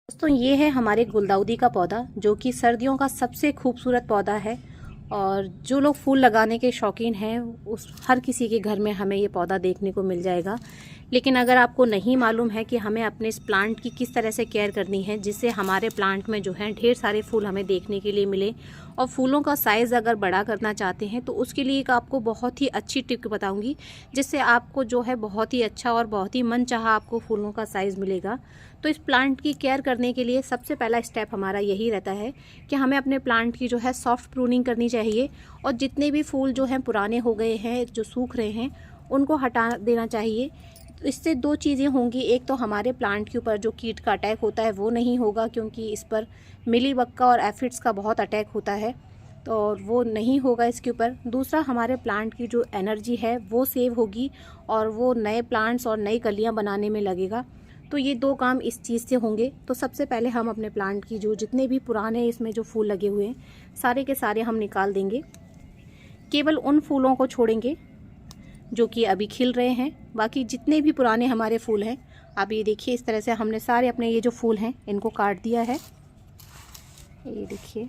दोस्तों ये है हमारे गुलदाउदी का पौधा जो कि सर्दियों का सबसे खूबसूरत पौधा है। और जो लोग फूल लगाने के शौकीन हैं उस हर किसी के घर में हमें ये पौधा देखने को मिल जाएगा। लेकिन अगर आपको नहीं मालूम है कि हमें अपने इस प्लांट की किस तरह से केयर करनी है जिससे हमारे प्लांट में जो है ढेर सारे फूल हमें देखने के लिए मिले, और फूलों का साइज़ अगर बड़ा करना चाहते हैं तो उसके लिए एक आपको बहुत ही अच्छी टिप बताऊंगी जिससे आपको जो है बहुत ही अच्छा और बहुत ही मनचाहा आपको फूलों का साइज़ मिलेगा। तो इस प्लांट की केयर करने के लिए सबसे पहला स्टेप हमारा यही रहता है कि हमें अपने प्लांट की जो है सॉफ्ट प्रूनिंग करनी चाहिए, और जितने भी फूल जो हैं पुराने हो गए हैं, जो सूख रहे हैं, उनको हटा देना चाहिए। तो इससे दो चीज़ें होंगी, एक तो हमारे प्लांट के ऊपर जो कीट का अटैक होता है वो नहीं होगा, क्योंकि इस पर मिलीबग और एफिड्स का बहुत अटैक होता है, तो वो नहीं होगा इसके ऊपर। दूसरा, हमारे प्लांट की जो एनर्जी है वो सेव होगी और वो नए प्लांट्स और नई कलियां बनाने में लगेगा। तो ये दो काम इस चीज़ से होंगे। तो सबसे पहले हम अपने प्लांट की जो जितने भी पुराने इसमें जो फूल लगे हुए हैं सारे के सारे हम निकाल देंगे। केवल उन फूलों को छोड़ेंगे जो कि अभी खिल रहे हैं। बाकी जितने भी पुराने हमारे फूल हैं, आप ये देखिए इस तरह से हमने सारे अपने ये जो फूल हैं इनको काट दिया है। ये देखिए,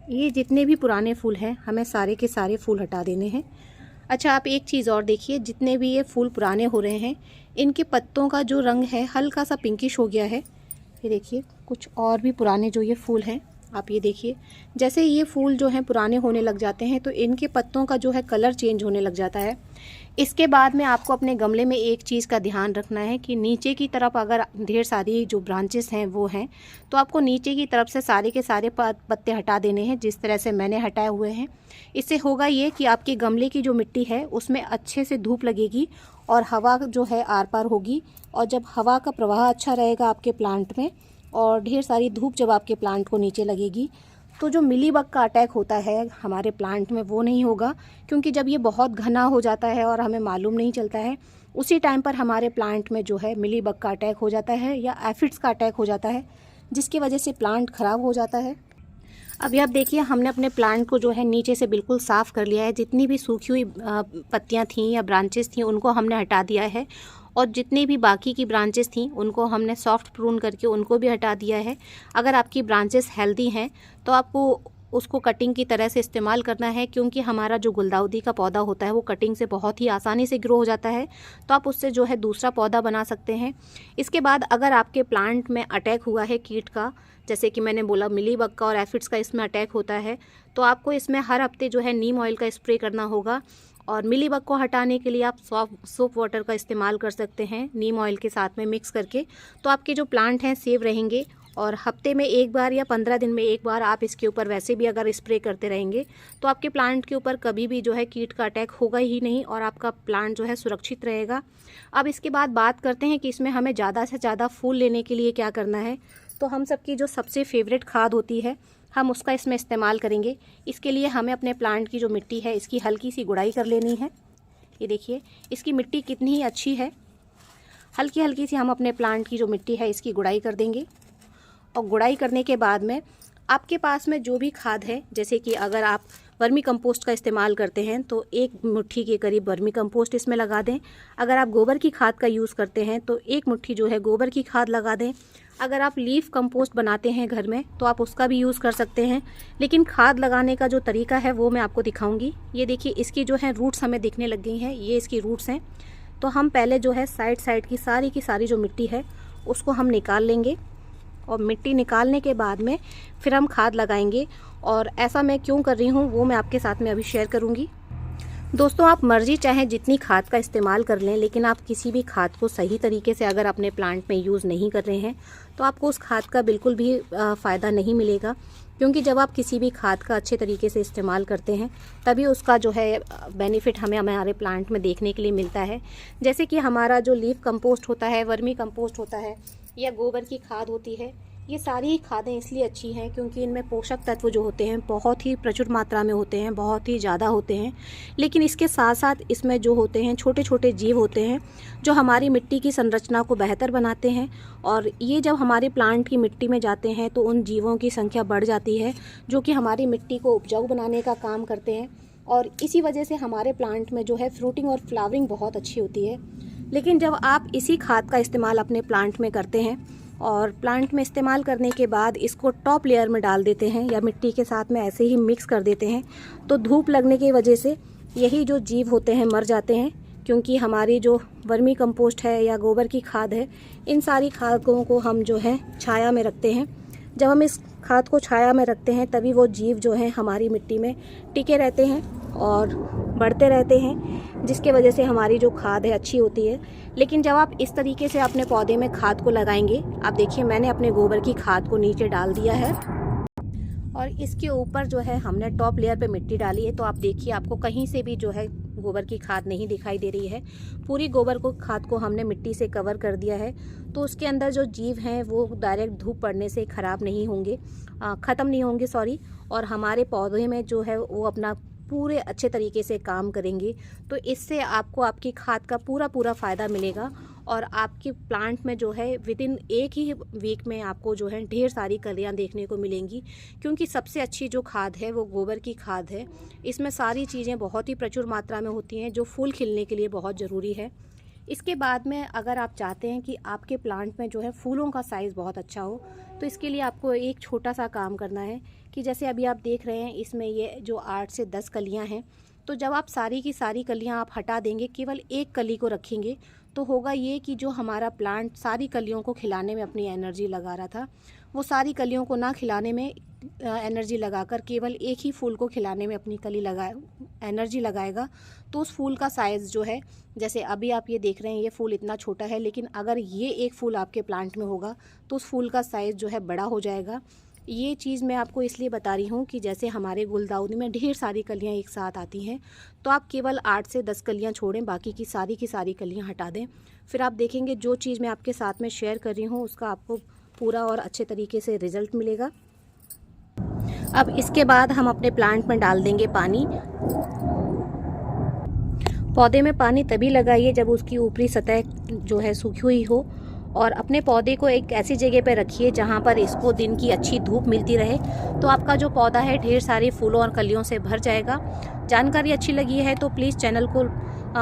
ये जितने भी पुराने फूल हैं हमें सारे के सारे फूल हटा देने हैं। अच्छा, आप एक चीज़ और देखिए, जितने भी ये फूल पुराने हो रहे हैं इनके पत्तों का जो रंग है हल्का सा पिंकिश हो गया है। ये देखिए, कुछ और भी पुराने जो ये फूल हैं, आप ये देखिए, जैसे ये फूल जो हैं पुराने होने लग जाते हैं तो इनके पत्तों का जो है कलर चेंज होने लग जाता है। इसके बाद में आपको अपने गमले में एक चीज़ का ध्यान रखना है कि नीचे की तरफ अगर ढेर सारी जो ब्रांचेस हैं वो हैं तो आपको नीचे की तरफ से सारे के सारे पत्ते हटा देने हैं, जिस तरह से मैंने हटाए हुए हैं। इससे होगा ये कि आपके गमले की जो मिट्टी है उसमें अच्छे से धूप लगेगी और हवा जो है आर पार होगी। और जब हवा का प्रवाह अच्छा रहेगा आपके प्लांट में और ढेर सारी धूप जब आपके प्लांट को नीचे लगेगी तो जो मिलीबग का अटैक होता है हमारे प्लांट में वो नहीं होगा। क्योंकि जब ये बहुत घना हो जाता है और हमें मालूम नहीं चलता है, उसी टाइम पर हमारे प्लांट में जो है मिलीबग का अटैक हो जाता है या एफिड्स का अटैक हो जाता है, जिसकी वजह से प्लांट ख़राब हो जाता है। अभी आप देखिए, हमने अपने प्लांट को जो है नीचे से बिल्कुल साफ़ कर लिया है। जितनी भी सूखी हुई पत्तियाँ थीं या ब्रांचेस थीं उनको हमने हटा दिया है, और जितनी भी बाकी की ब्रांचेस थीं उनको हमने सॉफ्ट प्रून करके उनको भी हटा दिया है। अगर आपकी ब्रांचेस हेल्दी हैं तो आपको उसको कटिंग की तरह से इस्तेमाल करना है, क्योंकि हमारा जो गुलदाउदी का पौधा होता है वो कटिंग से बहुत ही आसानी से ग्रो हो जाता है। तो आप उससे जो है दूसरा पौधा बना सकते हैं। इसके बाद अगर आपके प्लांट में अटैक हुआ है कीट का, जैसे कि मैंने बोला मिलीबग का और एफिड्स का इसमें अटैक होता है, तो आपको इसमें हर हफ्ते जो है नीम ऑयल का स्प्रे करना होगा। और मिलीबग को हटाने के लिए आप सोप वाटर का इस्तेमाल कर सकते हैं नीम ऑयल के साथ में मिक्स करके। तो आपके जो प्लांट हैं सेव रहेंगे, और हफ्ते में एक बार या 15 दिन में एक बार आप इसके ऊपर वैसे भी अगर स्प्रे करते रहेंगे तो आपके प्लांट के ऊपर कभी भी जो है कीट का अटैक होगा ही नहीं और आपका प्लांट जो है सुरक्षित रहेगा। अब इसके बाद बात करते हैं कि इसमें हमें ज़्यादा से ज़्यादा फूल लेने के लिए क्या करना है। तो हम सबकी जो सबसे फेवरेट खाद होती है हम उसका इसमें इस्तेमाल करेंगे। इसके लिए हमें अपने प्लांट की जो मिट्टी है इसकी हल्की सी गुड़ाई कर लेनी है। ये देखिए, इसकी मिट्टी कितनी ही अच्छी है। हल्की हल्की सी हम अपने प्लांट की जो मिट्टी है इसकी गुड़ाई कर देंगे। और गुड़ाई करने के बाद में आपके पास में जो भी खाद है, जैसे कि अगर आप वर्मी कंपोस्ट का इस्तेमाल करते हैं तो एक मुट्ठी के करीब वर्मी कंपोस्ट इसमें लगा दें। अगर आप गोबर की खाद का यूज़ करते हैं तो एक मुट्ठी जो है गोबर की खाद लगा दें। अगर आप लीफ कंपोस्ट बनाते हैं घर में तो आप उसका भी यूज़ कर सकते हैं। लेकिन खाद लगाने का जो तरीका है वो मैं आपको दिखाऊंगी। ये देखिए, इसकी जो है रूट्स हमें दिखने लग गई हैं, ये इसकी रूट्स हैं। तो हम पहले जो है साइड की सारी जो मिट्टी है उसको हम निकाल लेंगे, और मिट्टी निकालने के बाद में फिर हम खाद लगाएंगे। और ऐसा मैं क्यों कर रही हूँ वो मैं आपके साथ में अभी शेयर करूँगी। दोस्तों, आप मर्जी चाहे जितनी खाद का इस्तेमाल कर लें, लेकिन आप किसी भी खाद को सही तरीके से अगर अपने प्लांट में यूज़ नहीं कर रहे हैं तो आपको उस खाद का बिल्कुल भी फ़ायदा नहीं मिलेगा। क्योंकि जब आप किसी भी खाद का अच्छे तरीके से इस्तेमाल करते हैं तभी उसका जो है बेनिफिट हमें हमारे प्लांट में देखने के लिए मिलता है। जैसे कि हमारा जो लीफ कंपोस्ट होता है, वर्मी कंपोस्ट होता है, या गोबर की खाद होती है, ये सारी ही खादें इसलिए अच्छी हैं क्योंकि इनमें पोषक तत्व जो होते हैं बहुत ही प्रचुर मात्रा में होते हैं, बहुत ही ज़्यादा होते हैं। लेकिन इसके साथ साथ इसमें जो होते हैं छोटे छोटे जीव होते हैं जो हमारी मिट्टी की संरचना को बेहतर बनाते हैं। और ये जब हमारे प्लांट की मिट्टी में जाते हैं तो उन जीवों की संख्या बढ़ जाती है जो कि हमारी मिट्टी को उपजाऊ बनाने का काम करते हैं। और इसी वजह से हमारे प्लांट में जो है फ्रूटिंग और फ्लावरिंग बहुत अच्छी होती है। लेकिन जब आप इसी खाद का इस्तेमाल अपने प्लांट में करते हैं और प्लांट में इस्तेमाल करने के बाद इसको टॉप लेयर में डाल देते हैं या मिट्टी के साथ में ऐसे ही मिक्स कर देते हैं। तो धूप लगने की वजह से यही जो जीव होते हैं मर जाते हैं, क्योंकि हमारी जो वर्मी कंपोस्ट है या गोबर की खाद है, इन सारी खादों को हम जो है छाया में रखते हैं। जब हम इस खाद को छाया में रखते हैं तभी वो जीव जो हैं हमारी मिट्टी में टिके रहते हैं और बढ़ते रहते हैं, जिसके वजह से हमारी जो खाद है अच्छी होती है। लेकिन जब आप इस तरीके से अपने पौधे में खाद को लगाएंगे, आप देखिए मैंने अपने गोबर की खाद को नीचे डाल दिया है और इसके ऊपर जो है हमने टॉप लेयर पे मिट्टी डाली है। तो आप देखिए आपको कहीं से भी जो है गोबर की खाद नहीं दिखाई दे रही है। पूरी गोबर को खाद को हमने मिट्टी से कवर कर दिया है। तो उसके अंदर जो जीव हैं वो डायरेक्ट धूप पड़ने से ख़राब नहीं होंगे, ख़त्म नहीं होंगे सॉरी, और हमारे पौधे में जो है वो अपना पूरे अच्छे तरीके से काम करेंगे। तो इससे आपको आपकी खाद का पूरा फ़ायदा मिलेगा और आपके प्लांट में जो है विदिन एक ही वीक में आपको जो है ढेर सारी कलियां देखने को मिलेंगी, क्योंकि सबसे अच्छी जो खाद है वो गोबर की खाद है। इसमें सारी चीज़ें बहुत ही प्रचुर मात्रा में होती हैं जो फूल खिलने के लिए बहुत ज़रूरी है। इसके बाद में अगर आप चाहते हैं कि आपके प्लांट में जो है फूलों का साइज़ बहुत अच्छा हो, तो इसके लिए आपको एक छोटा सा काम करना है कि जैसे अभी आप देख रहे हैं इसमें ये जो 8 से 10 कलियां हैं, तो जब आप सारी की सारी कलियां आप हटा देंगे, केवल एक कली को रखेंगे, तो होगा ये कि जो हमारा प्लांट सारी कलियों को खिलाने में अपनी एनर्जी लगा रहा था, वो सारी कलियों को ना खिलाने में एनर्जी लगाकर केवल एक ही फूल को खिलाने में अपनी एनर्जी लगाएगा। तो उस फूल का साइज़ जो है, जैसे अभी आप ये देख रहे हैं ये फूल इतना छोटा है, लेकिन अगर ये एक फूल आपके प्लांट में होगा तो उस फूल का साइज़ जो है बड़ा हो जाएगा। ये चीज़ मैं आपको इसलिए बता रही हूँ कि जैसे हमारे गुलदाउदी में ढेर सारी कलियाँ एक साथ आती हैं, तो आप केवल 8 से 10 कलियाँ छोड़ें, बाकी की सारी कलियाँ हटा दें। फिर आप देखेंगे जो चीज़ मैं आपके साथ में शेयर कर रही हूँ उसका आपको पूरा और अच्छे तरीके से रिज़ल्ट मिलेगा। अब इसके बाद हम अपने प्लांट में डाल देंगे पानी। पौधे में पानी तभी लगाइए जब उसकी ऊपरी सतह जो है सूखी हुई हो, और अपने पौधे को एक ऐसी जगह पर रखिए जहाँ पर इसको दिन की अच्छी धूप मिलती रहे। तो आपका जो पौधा है ढेर सारे फूलों और कलियों से भर जाएगा। जानकारी अच्छी लगी है तो प्लीज़ चैनल को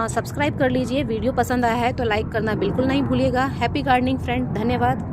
सब्सक्राइब कर लीजिए। वीडियो पसंद आया है तो लाइक करना बिल्कुल नहीं भूलिएगा। हैप्पी गार्डनिंग फ्रेंड, धन्यवाद।